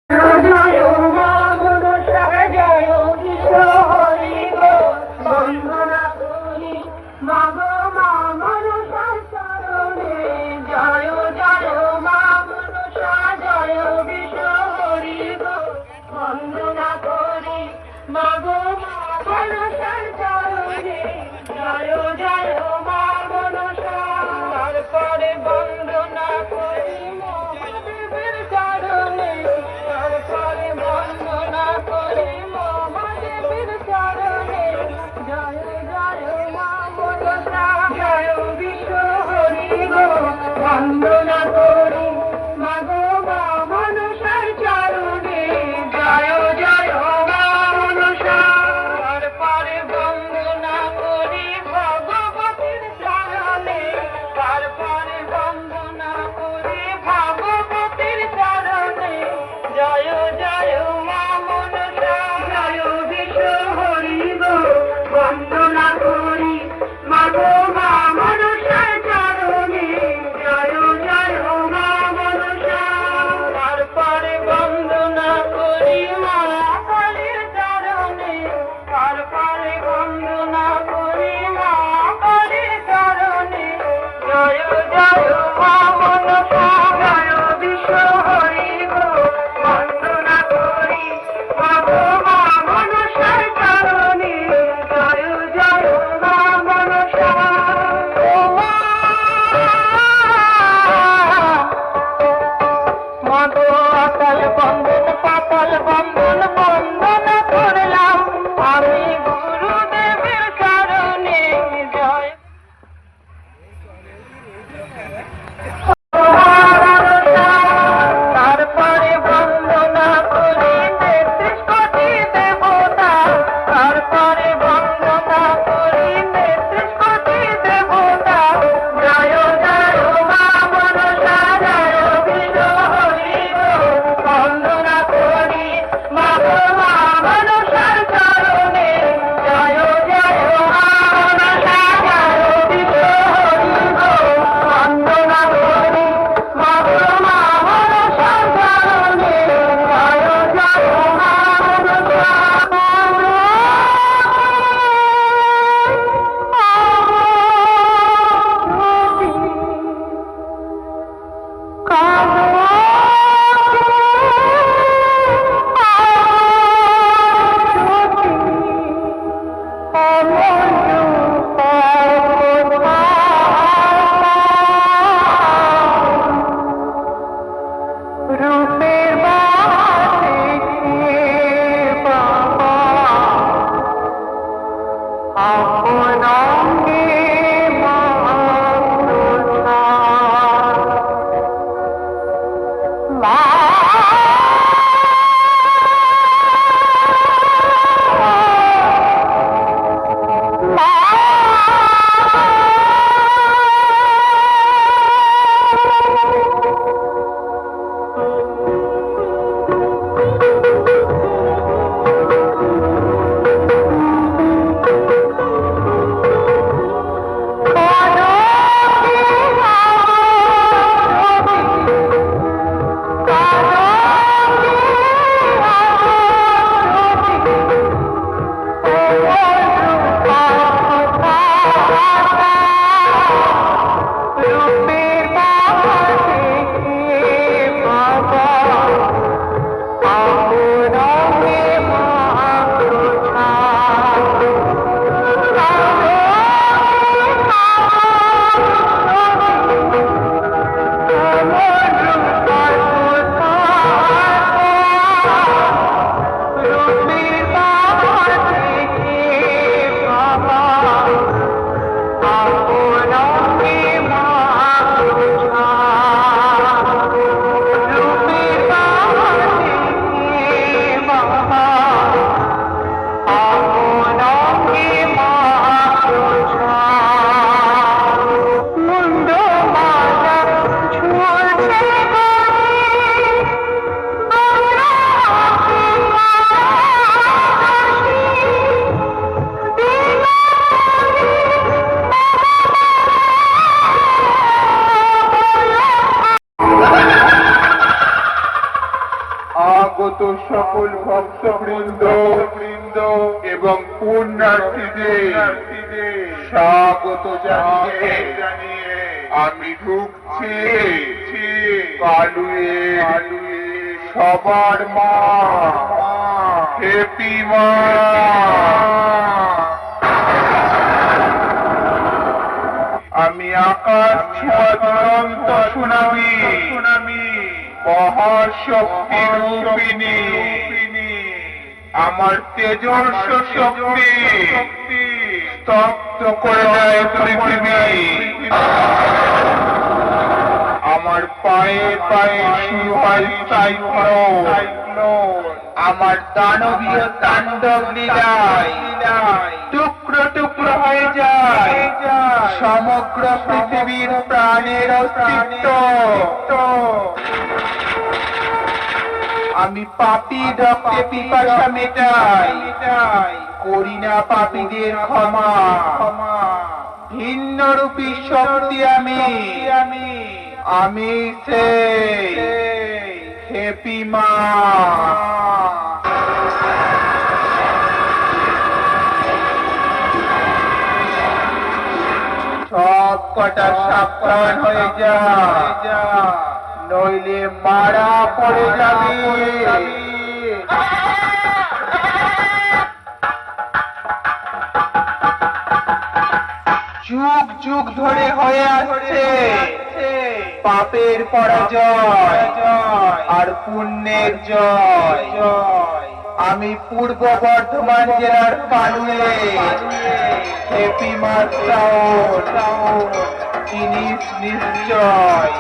জয় মা মনসা জয় কিশোরী গো বন্দনা করি মা গো মা মনসার চরণে জয় জয় মা মনসা জয় কিশোরী গো বন্দনা করি মা গো মা মনসার চরণে জয় জয় মা মনসা তারপরে বন্দনা করি মহাদেবের চরণে তারপরে বন্দনা করি মহাদেবের চরণে জয় জয় মা মনসা জয় বিশ্বহরি গো বন্দনা করি মা গো মা মনসার চরণে জয় জয় মা মনসা তারপরে বন্দনা করি ভগবতীর আগত সকল ভক্তবৃন্দ এবং পুণ্যার্থীদের স্বাগত জানিয়ে আমি ঢুকছি কালুয়ে সবার মা হ্যাপি মা। আমি আকাশ ছোঁয়া দুরন্ত সুনামি মহাশক্তি রূপিণী, আমার তেজস্ব শক্তি স্তব্ধ করে দেয় পৃথিবী। আমার পায়ে পায়ে শুরু হয় সাইক্লোন, আমার দানবীয় তাণ্ডব লীলায় টুকরো টুকরো হয়ে যায় সমগ্র পৃথিবীর প্রাণের অস্তিত্ব। আমি পাপী রক্তে পিপাসা মেটাই, করি না পাপীদের ক্ষমা। ভিন্ন রূপী শক্তি আমি সেই হ্যাপি মা। সব কটা সাবধান হয়ে যা, নইলে মারা পড়ে যাবে। যুগ যুগ ধরে হয়ে আসছে পাপের পরাজয় আর পুণ্যের জয়। আমি পূর্ব বর্ধমান জেলার কালুয়ে হ্যাপি মা চিনিস নিশ্চয়।